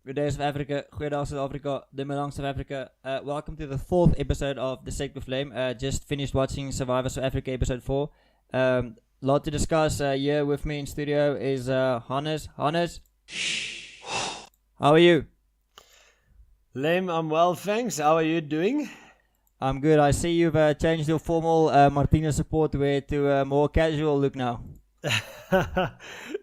Good day, South Africa. Goeiedag, South Africa. Dimmelang, South Africa. Welcome to the 4th episode of DissectWithLem. Just finished watching Survivor South Africa episode 4. Lot to discuss. Here with me in studio is Hannes. Hannes, how are you? Lem, I'm well, thanks. How are you doing? I'm good. I see you've changed your formal Martina support wear to a more casual look now.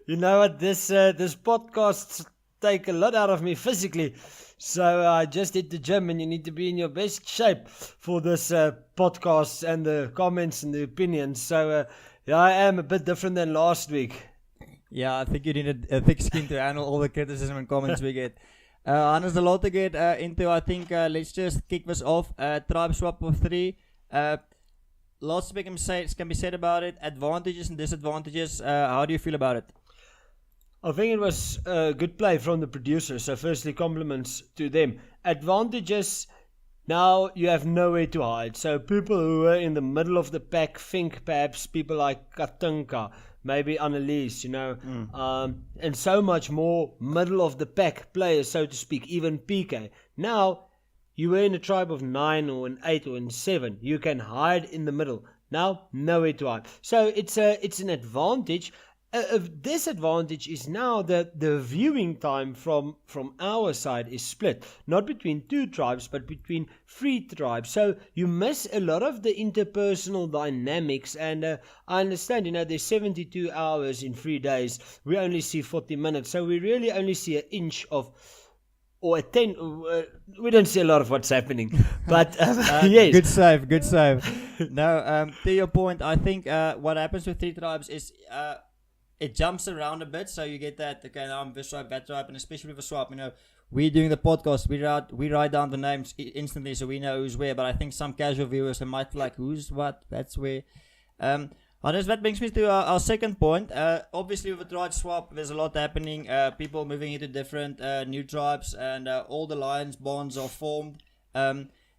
You know what? This podcasts take a lot out of me physically. So I just hit the gym, and you need to be in your best shape for this podcast and the comments and the opinions. So yeah, I am a bit different than last week. Yeah, I think you need a thick skin to handle all the criticism and comments we get. There's a lot to get into. I think let's just kick this off. Tribe swap of 3. Lots can be said about it. Advantages and disadvantages. How do you feel about it? I think it was a good play from the producers. So firstly, compliments to them. Advantages, now you have nowhere to hide. So people who are in the middle of the pack think perhaps people like Katunka, maybe Annelies, and so much more middle of the pack players, so to speak, even PK. Now, you were in a tribe of 9 or an 8 or an 7. You can hide in the middle. Now, nowhere to hide. So it's an advantage. A disadvantage is now that the viewing time from our side is split, not between 2 tribes, but between 3 tribes. So you miss a lot of the interpersonal dynamics, and I understand, there's 72 hours in 3 days. We only see 40 minutes, so we really only see an inch of, or a 10, we don't see a lot of what's happening, but yes. Good save. No, to your point, I think what happens with 3 tribes is it jumps around a bit, so you get that, okay, now I'm this tribe, that tribe, and especially with a swap, we're doing the podcast, we write down the names instantly so we know who's where, but I think some casual viewers might be like, who's what, that's where. That brings me to our second point. Obviously with a tribe swap, there's a lot happening, people moving into different new tribes, and all the alliance bonds are formed.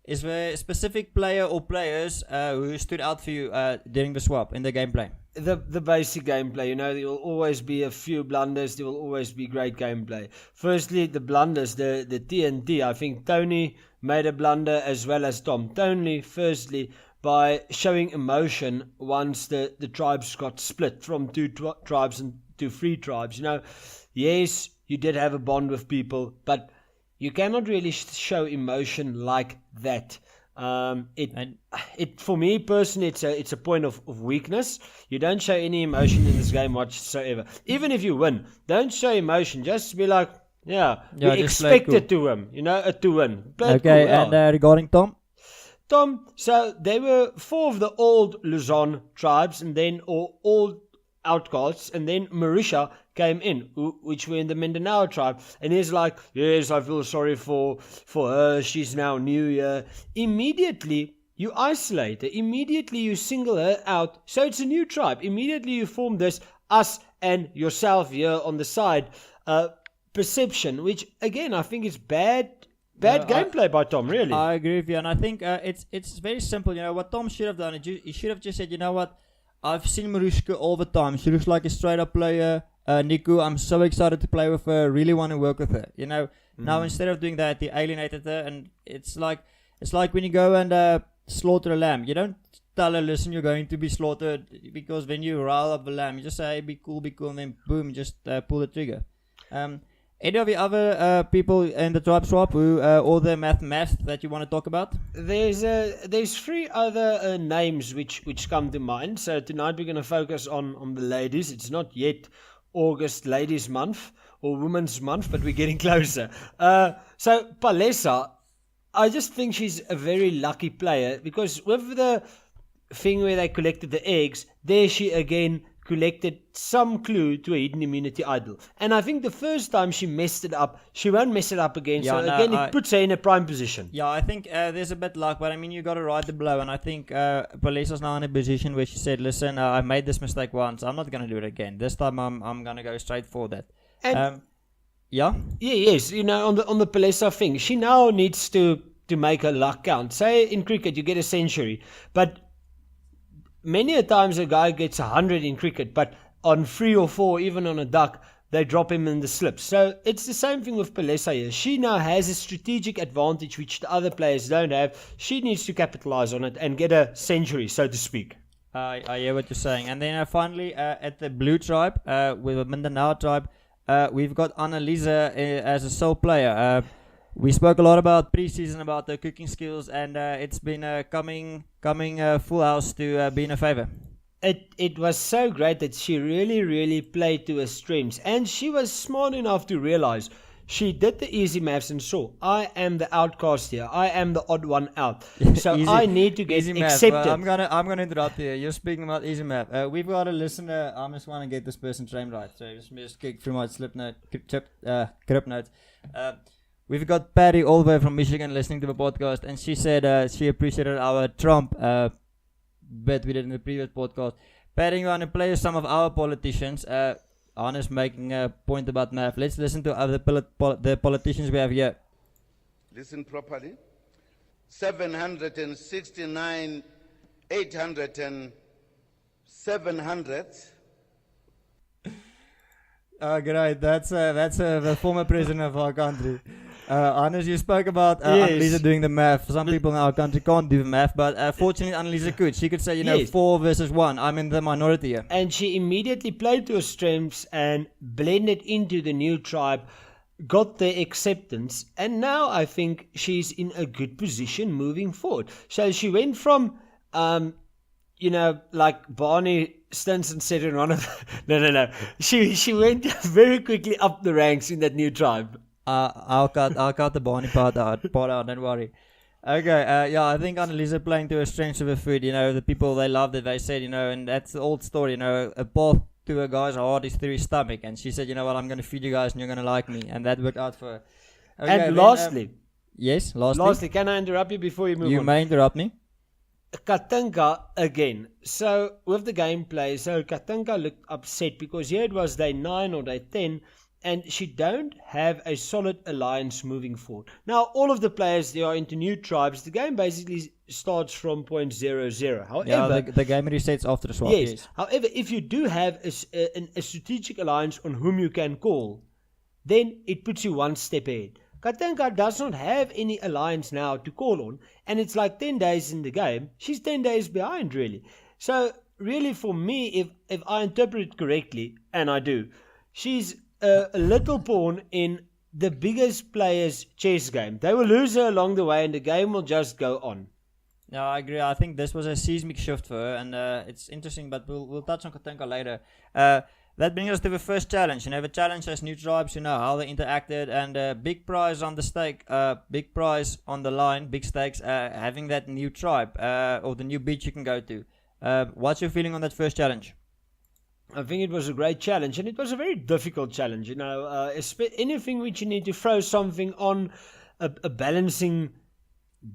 Is there a specific player or players who stood out for you during the swap in the gameplay? The basic gameplay, there will always be a few blunders, there will always be great gameplay. Firstly, the blunders, the TNT. I think Tony made a blunder as well as Tom. Tony, firstly, by showing emotion once the tribes got split from 2 tribes to 3 tribes. Yes, you did have a bond with people, but you cannot really show emotion like that. For me personally, it's a point of weakness. You don't show any emotion in this game whatsoever. Even if you win, don't show emotion. Just be like, we expected to win. To win. Okay, cool. And regarding Tom, so they were 4 of the old Luzon tribes, and then old outcasts, and then Marisha came in, which were in the Mindanao tribe, and he's like, yes, I feel sorry for her, she's now new here. Immediately you isolate her, immediately you single her out, so it's a new tribe. Immediately you form this us and yourself here on the side perception, which again I think is bad gameplay by Tom, really. I agree with you, and I think it's very simple. What Tom should have done, he should have just said, you know what, I've seen Marushka all the time. She looks like a straight up player. Niku, I'm so excited to play with her. Really want to work with her. Now instead of doing that, he alienated her, and it's like when you go and slaughter a lamb. You don't tell her, listen, you're going to be slaughtered, because when you rile up the lamb, you just say, hey, be cool, and then boom, just pull the trigger. Any of the other people in the tribe swap who or the math that you want to talk about? There's 3 other names which come to mind. So tonight we're going to focus on the ladies. It's not yet August Ladies Month or Women's Month, but we're getting closer. So Palesa, I just think she's a very lucky player, because with the thing where they collected the eggs, there she again collected some clue to a hidden immunity idol. And I think the first time she messed it up, she won't mess it up again. It puts her in a prime position. Yeah, I think there's a bit luck, but you got to ride the blow. And I think Palesa's now in a position where she said, listen, I made this mistake once. I'm not going to do it again. This time I'm going to go straight for that. And yes. On the Palesa thing, she now needs to make her luck count. Say in cricket, you get a century, but many a times a guy gets 100 in cricket, but on 3 or 4, even on a duck, they drop him in the slips. So it's the same thing with Pelessa here. She now has a strategic advantage which the other players don't have. She needs to capitalize on it and get a century, so to speak. I hear what you're saying. And then finally, at the blue tribe, with the Mindanao tribe, we've got Annalisa as a sole player. We spoke a lot about preseason, about the cooking skills, and it's been coming full house to be in a favor. It was so great that she really played to her strengths, and she was smart enough to realize she did the easy maths and saw, I am the outcast here. I am the odd one out. So I need to get accepted. Well, I'm gonna interrupt you. You're speaking about easy math. We've got a listener. I just want to get this person's name right. So just kick through my script notes. We've got Patty all the way from Michigan listening to the podcast, and she said she appreciated our Trump bit we did in the previous podcast. Patty, you want to play some of our politicians. Anna's making a point about math. Let's listen to the politicians we have here. Listen properly. 769, 800 and 700. Great. That's the former president of our country. Anders, you spoke about Annalisa doing the math. Some people in our country can't do the math, but fortunately Annalisa could. She could say, 4 versus 1. I'm in the minority here. And she immediately played to her strengths and blended into the new tribe, got their acceptance, and now I think she's in a good position moving forward. So she went from, like Barney Stinson said in one of... No. She went very quickly up the ranks in that new tribe. I'll cut the Barney part out, don't worry. Okay, I think Annalisa playing to her strengths of her food, the people, they loved it, they said, and that's the old story, a path to a guy's heart is through his stomach, and she said, I'm going to feed you guys and you're going to like me, and that worked out for her. Okay, and lastly... Lastly, can I interrupt you before you move on? You may interrupt me. Katinka again. So, with the gameplay, Katinka looked upset because here it was day 9 or day 10, and she don't have a solid alliance moving forward. Now, all of the players, they are into new tribes. The game basically starts from point 0-0. However, the game resets after the swap. Yes. However, if you do have a strategic alliance on whom you can call, then it puts you one step ahead. Katinka does not have any alliance now to call on, and it's like 10 days in the game. She's 10 days behind, really. So, really, for me, if I interpret it correctly, and I do, she's a little pawn in the biggest player's chess game. They will lose her along the way and the game will just go on. Yeah, I agree. I think this was a seismic shift for her, and it's interesting, but we'll touch on Katinka later. That brings us to the first challenge. The challenge has new tribes, how they interacted, and big prize on the stake, big prize on the line, big stakes, having that new tribe, or the new beach you can go to. What's your feeling on that first challenge? I think it was a great challenge, and it was a very difficult challenge. Anything which you need to throw something on a balancing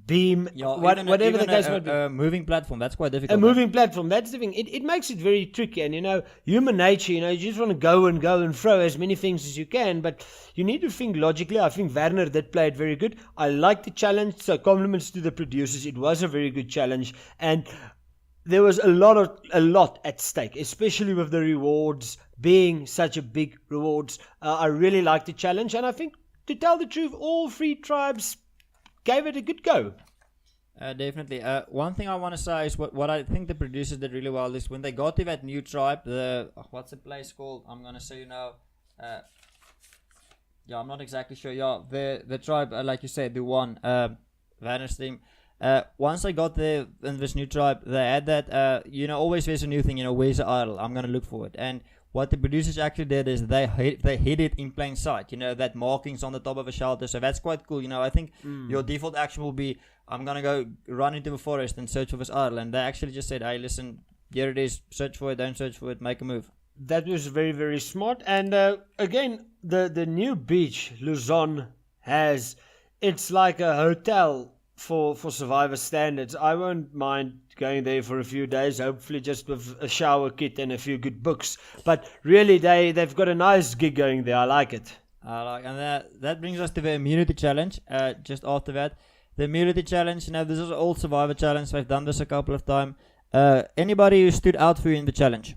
beam, whatever the case might be. A moving platform, that's quite difficult. Moving platform, that's the thing. It makes it very tricky, and human nature, you just want to go and throw as many things as you can, but you need to think logically. I think Werner did play it very good. I liked the challenge, so compliments to the producers. It was a very good challenge, and there was a lot at stake, especially with the rewards being such a big rewards. I really liked the challenge, and I think, to tell the truth, all 3 tribes gave it a good go. Definitely. One thing I want to say is what I think the producers did really well is when they got to that new tribe, what's the place called? I'm going to say I'm not exactly sure. The tribe, like you said, the one, Werner's team. Once I got there in this new tribe, they had that, always there's a new thing, where's the idol? I'm going to look for it. And what the producers actually did is they hid it in plain sight, that markings on the top of a shelter. So that's quite cool. I think your default action will be, I'm going to go run into the forest and search for this idol. And they actually just said, hey, listen, here it is, search for it, don't search for it, make a move. That was very, very smart. And again, the new beach, Luzon, it's like a hotel for Survivor standards. I won't mind going there for a few days, hopefully just with a shower kit and a few good books. But really, they've got a nice gig going there. I like it. And that brings us to the immunity challenge. Just after that, the immunity challenge. This is an old Survivor challenge. I've done this a couple of times. Anybody who stood out for you in the challenge?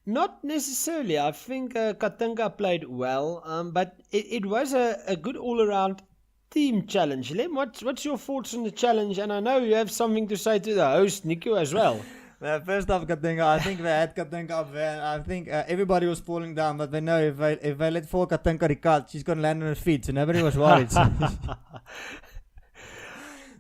Not necessarily. I think Katinka played well, but it was a good all-around team challenge. Lem, what's your thoughts on the challenge? And I know you have something to say to the host, Nico, as well. First off, Katinka, I think they had Katinka up there, and I think everybody was falling down, but they know if they let fall Katinka Ricard, she's going to land on her feet, so nobody was worried.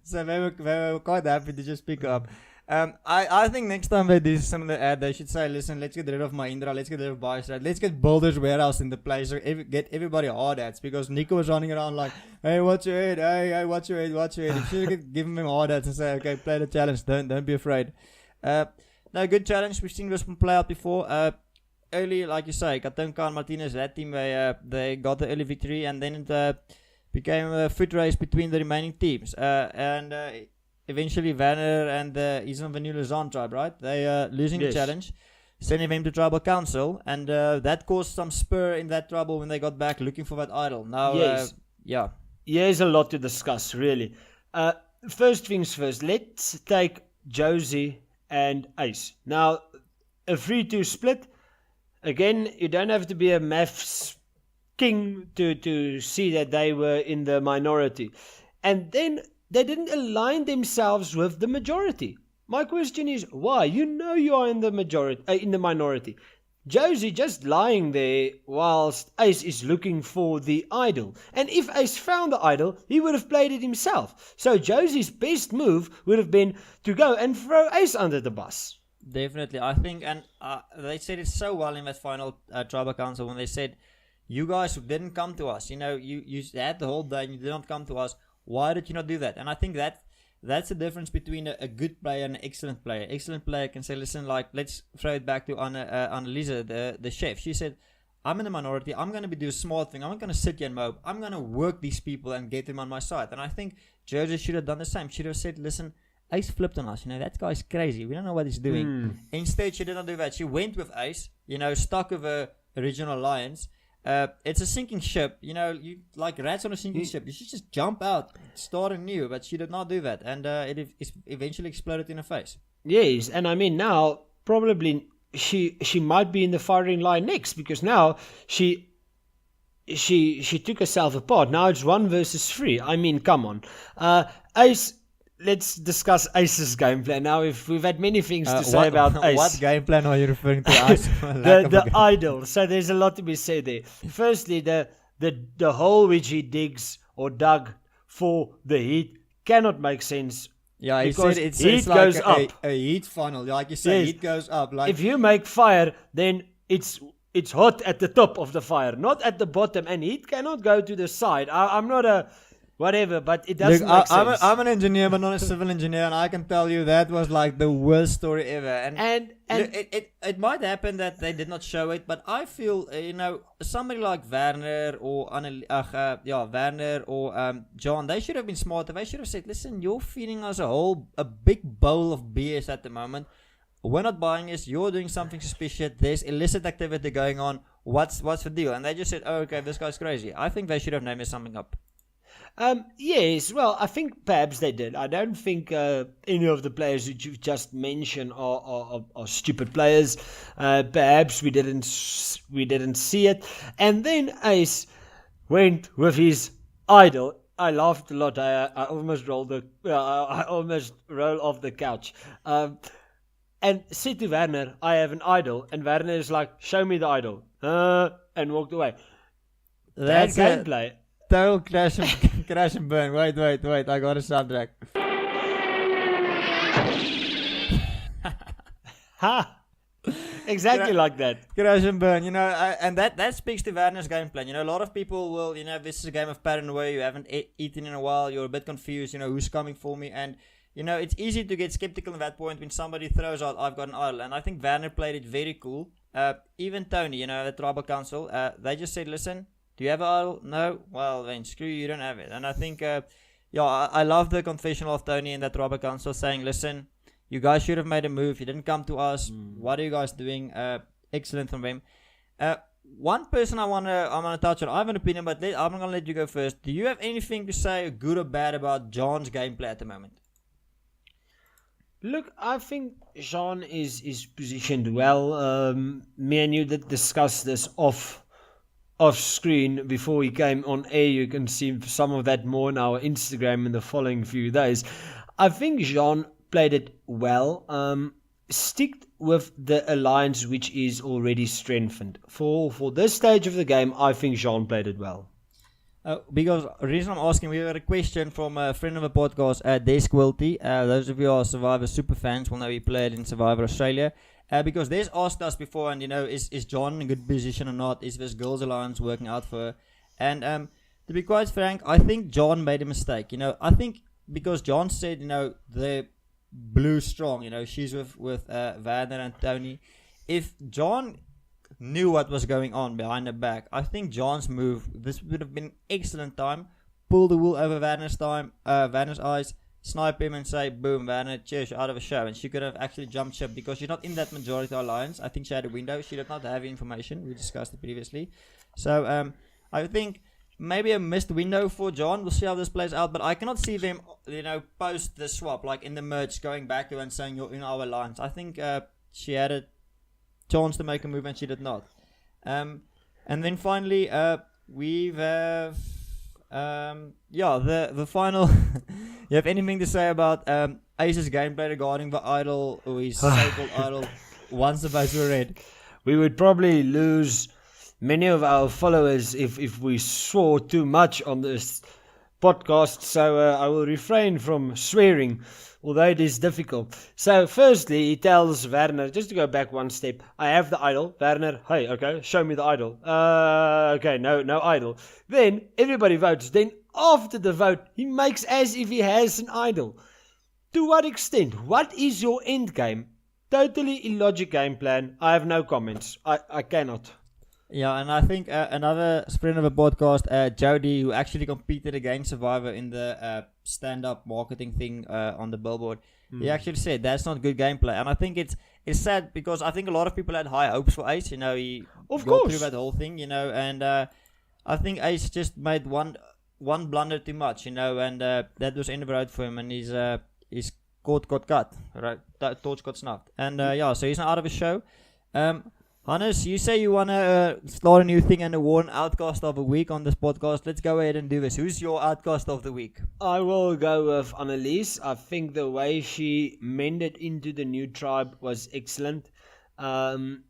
So they were quite happy to just pick up. I think next time they do some of the ad, they should say, listen, let's get rid of Mahindra, let's get rid of Bystrat, let's get Builders Warehouse in the place, so get everybody hard ads, because Nico was running around like, hey, watch your head, hey, watch your head, watch your head. You should give him hard ads and say, okay, play the challenge, don't be afraid. No, good challenge. We've seen this one play out before. Early, like you say, Katinka and Martinez, that team, they got the early victory, and then it became a foot race between the remaining teams. And eventually, Werner and the Isam Vanilla Zan tribe, right? They losing the challenge, sending them to tribal council, and that caused some spur in that trouble when they got back looking for that idol. Now, Here's a lot to discuss, really. First things first, let's take Josie and Ace. Now, a 3-2 split. Again, you don't have to be a maths king to see that they were in the minority. And then they didn't align themselves with the majority. My question is, why? You know you are in the minority. Josie just lying there whilst Ace is looking for the idol. And if Ace found the idol, he would have played it himself. So Josie's best move would have been to go and throw Ace under the bus. Definitely. I think, and they said it so well in that final tribal council when they said, you guys didn't come to us. You know, you had the whole day and you did not come to us. Why did you not do that? And I think that's the difference between a good player and an excellent player. Excellent player can say, listen, like, let's throw it back to Annalisa, the chef. She said, I'm in the minority. I'm going to do a smart thing. I'm not going to sit here and mope. I'm going to work these people and get them on my side. And I think Georgia should have done the same. She should have said, listen, Ace flipped on us. You know, that guy's crazy. We don't know what he's doing. Instead, she did not do that. She went with Ace, you know, stuck with her original alliance. It's a sinking ship, you know, you like rats on a sinking ship. You should just jump out, start anew, but she did not do that, and it eventually exploded in her face. Yes, and I mean now probably she might be in the firing line next, because now she took herself apart. Now it's 1 versus 3. I mean, come on, Ace. Let's discuss Ace's game plan. Now, if we've had many things to say about Ace. What game plan are you referring to? the idol. So there's a lot to be said there. Firstly, the hole which he digs or dug for the heat cannot make sense. Yeah, he said it's heat like goes up. A heat funnel. Like you said, heat goes up. Like if you make fire, then it's hot at the top of the fire, not at the bottom. And heat cannot go to the side. I'm not a... whatever, but it doesn't make sense. I'm an engineer, but not a civil engineer, and I can tell you that was like the worst story ever. And it might happen that they did not show it, but I feel you know, somebody like Werner or Werner or John, they should have been smarter. They should have said, listen, you're feeding us a big bowl of BS at the moment. We're not buying this. You're doing something suspicious. There's illicit activity going on. What's the deal? And they just said, oh, okay, this guy's crazy. I think they should have named something up. Yes, well, I think perhaps they did. I don't think any of the players that you've just mentioned are stupid players. Perhaps we didn't see it. And then Ace went with his idol. I laughed a lot. I almost rolled off the couch. And said to Werner, I have an idol. And Werner is like, show me the idol. And walked away. That's gameplay. Total crash and burn. Wait. I got a soundtrack. Ha! Exactly like that. Crash and burn. You know, and that speaks to Werner's game plan. You know, a lot of people will, you know, this is a game of paranoia. You haven't eaten in a while. You're a bit confused. You know, who's coming for me? And, you know, it's easy to get skeptical at that point when somebody throws out, I've got an idol. And I think Werner played it very cool. Even Tony, you know, the tribal council, they just said, listen, do you have an idol? No? Well, then screw you don't have it. And I think, I love the confessional of Tony in that tribal council saying, listen, you guys should have made a move. You didn't come to us. What are you guys doing? Excellent from them. One person I wanna touch on. I have an opinion, but I'm gonna let you go first. Do you have anything to say, good or bad, about John's gameplay at the moment? Look, I think Jean is positioned well. Me and you did discuss this off screen before he came on air. You can see some of that more on our Instagram in the following few days. I think Jean played it well. Stick with the alliance which is already strengthened. For this stage of the game, I think Jean played it well. Because the reason I'm asking, we got a question from a friend of the podcast, DissectWithLem. Those of you who are Survivor super fans will know he played in Survivor Australia. Because Des asked us before, and is John in a good position or not? Is this girls' alliance working out for her? And to be quite frank, I think John made a mistake. I think because John said, the blue strong. She's with Werner and Tony. If John knew what was going on behind the back, I think John's move, this would have been excellent time. Pull the wool over Werner's eyes, snipe him and say, boom, Werner, cheers, you're out of a show. And she could have actually jumped ship because she's not in that majority alliance. I think she had a window. She did not have information. We discussed it previously. So I think maybe a missed window for John. We'll see how this plays out. But I cannot see them, post the swap, like in the merge, going back to her and saying, you're in our alliance. I think she had a chance to make a move and she did not. And then finally, we have the final. You have anything to say about Ace's gameplay regarding the idol, or his so-called idol, once the votes were read? We would probably lose many of our followers if we swore too much on this podcast, so I will refrain from swearing, although it is difficult. So firstly, he tells Werner, just to go back one step, I have the idol. Werner, hey, okay, show me the idol. Okay, no idol. Then everybody votes. Then after the vote, he makes as if he has an idol. To what extent? What is your end game? Totally illogic game plan. I have no comments. I cannot. Yeah, and I think another friend of a podcast, Jody, who actually competed against Survivor in the stand-up marketing thing on the billboard, he actually said that's not good gameplay. And I think it's sad because I think a lot of people had high hopes for Ace. He got through that whole thing, and I think Ace just made one blunder too much, and that was end of the road for him, and his cord got cut, right? That torch got snuffed, and so he's not out of his show. Hannes, you say you want to start a new thing and award an Outcast of the Week on this podcast. Let's go ahead and do this. Who's your Outcast of the Week? I will go with Annelies. I think the way she mended into the new tribe was excellent. And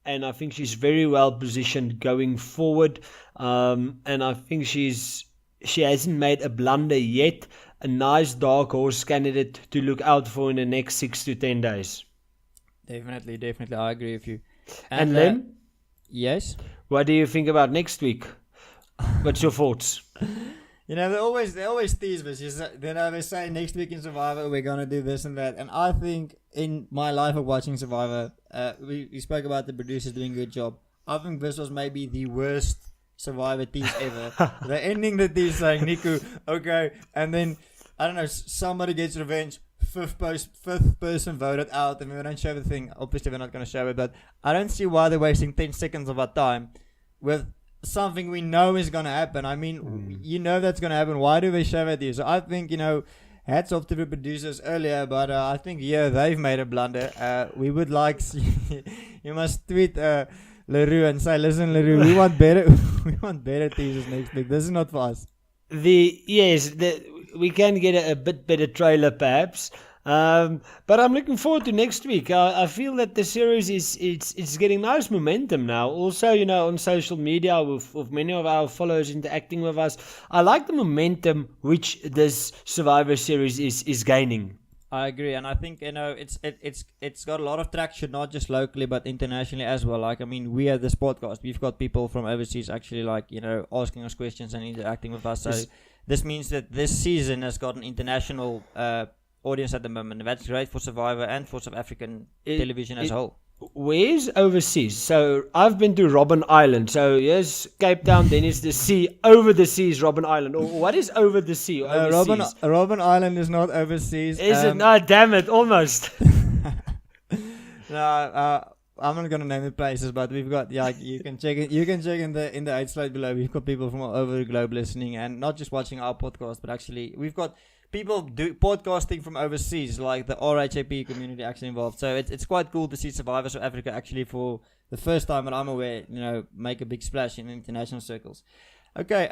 I think she's very well positioned going forward. And I think she hasn't made a blunder yet. A nice dark horse candidate to look out for in the next 6 to 10 days. Definitely, I agree with you. And Lem? Yes? What do you think about next week? What's your thoughts? They always tease this. They say next week in Survivor we're going to do this and that. And I think in my life of watching Survivor, we spoke about the producers doing a good job. I think this was maybe the worst Survivor tease ever. The ending that tease saying, Niku, okay, and then, I don't know, somebody gets revenge. Fifth person voted out, and we don't show the thing. Obviously, we're not going to show it, but I don't see why they're wasting 10 seconds of our time with something we know is going to happen. I mean, that's going to happen. Why do they show it here? So I think, hats off to the producers earlier, but I think, they've made a blunder. We would like, you must tweet LaRue and say, listen, LaRue, we want better teasers next week. This is not for us. We can get a bit better trailer perhaps, but I'm looking forward to next week. I feel that the series is getting nice momentum now. Also, on social media with many of our followers interacting with us, I like the momentum which this Survivor series is gaining. I agree, and I think it's got a lot of traction, not just locally but internationally as well. Like, I mean, we have this podcast, we've got people from overseas actually asking us questions and interacting with us. So this means that this season has got an international audience at the moment. That's great for Survivor and for South African television as a whole. Where's overseas? So I've been to Robben Island. So yes, Cape Town, then it's the sea. Over the sea is Robben Island. Or what is over the sea? Robben Island is not overseas. Is it? No, damn it, almost. No, I'm not gonna name the places, but we've got you can check it. You can check in the 8 slide below. We've got people from all over the globe listening, and not just watching our podcast, but actually we've got people do podcasting from overseas, like the RHAP community actually involved. So it's quite cool to see Survivors of Africa actually for the first time that I'm aware, make a big splash in international circles. Okay,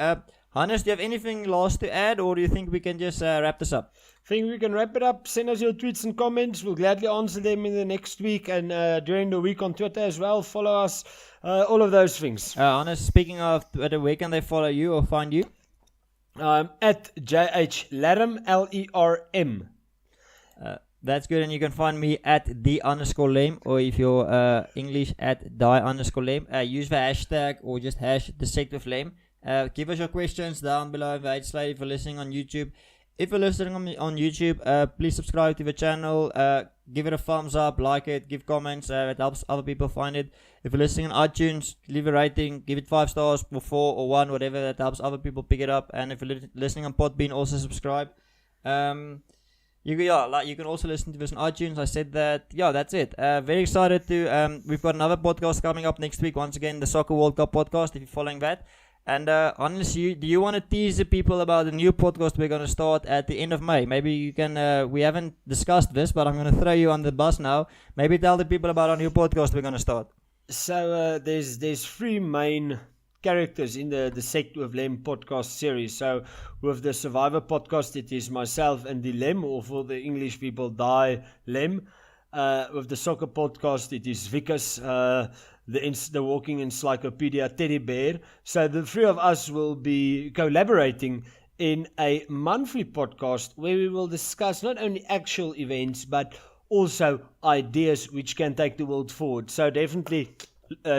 Hannes, do you have anything last to add, or do you think we can just wrap this up? I think we can wrap it up. Send us your tweets and comments. We'll gladly answer them in the next week and during the week on Twitter as well. Follow us, all of those things. Hannes, speaking of Twitter, where can they follow you or find you? At JHLerm, LERM. That's good, and you can find me at @the_lem, or if you're English at die_lem. Use the hashtag or just #DissectWithLem. Give us your questions down below. If you're listening on YouTube, on YouTube, please subscribe to the channel. Give it a thumbs up, like it, give comments. It helps other people find it. If you're listening on iTunes, leave a rating. Give it 5 stars or 4 or 1, whatever. That helps other people pick it up. And if you're listening on Podbean, also subscribe. You can also listen to this on iTunes. I said that. Yeah, that's it. Very excited to. We've got another podcast coming up next week. Once again, the Soccer World Cup podcast. If you're following that. And honestly, do you want to tease the people about the new podcast we're going to start at the end of May? Maybe you can. We haven't discussed this, but I'm going to throw you on the bus now. Maybe tell the people about our new podcast we're going to start. So there's 3 main characters in the Dissect with Lem podcast series. So with the Survivor podcast, it is myself and the Lem, or for the English people, Die Lem. With the soccer podcast, it is Vickers, the walking encyclopedia teddy bear. So the 3 of us will be collaborating in a monthly podcast where we will discuss not only actual events but also ideas which can take the world forward. So definitely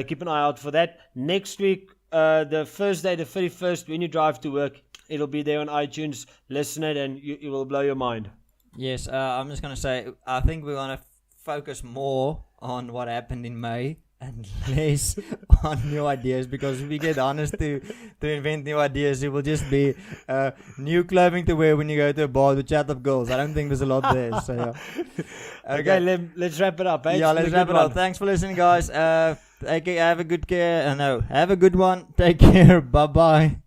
keep an eye out for that. Next week, the Thursday, the 31st, when you drive to work, it'll be there on iTunes. Listen it and you will blow your mind. Yes, I'm just going to say, I think we're going to focus more on what happened in May and less on new ideas, because if we get honest to invent new ideas, it will just be new clothing to wear when you go to a bar to chat up girls. I don't think there's a lot there. So yeah. Okay, let's wrap it up. Eh? Yeah, let's wrap it up. Thanks for listening, guys. Have a good one. Take care. Bye bye.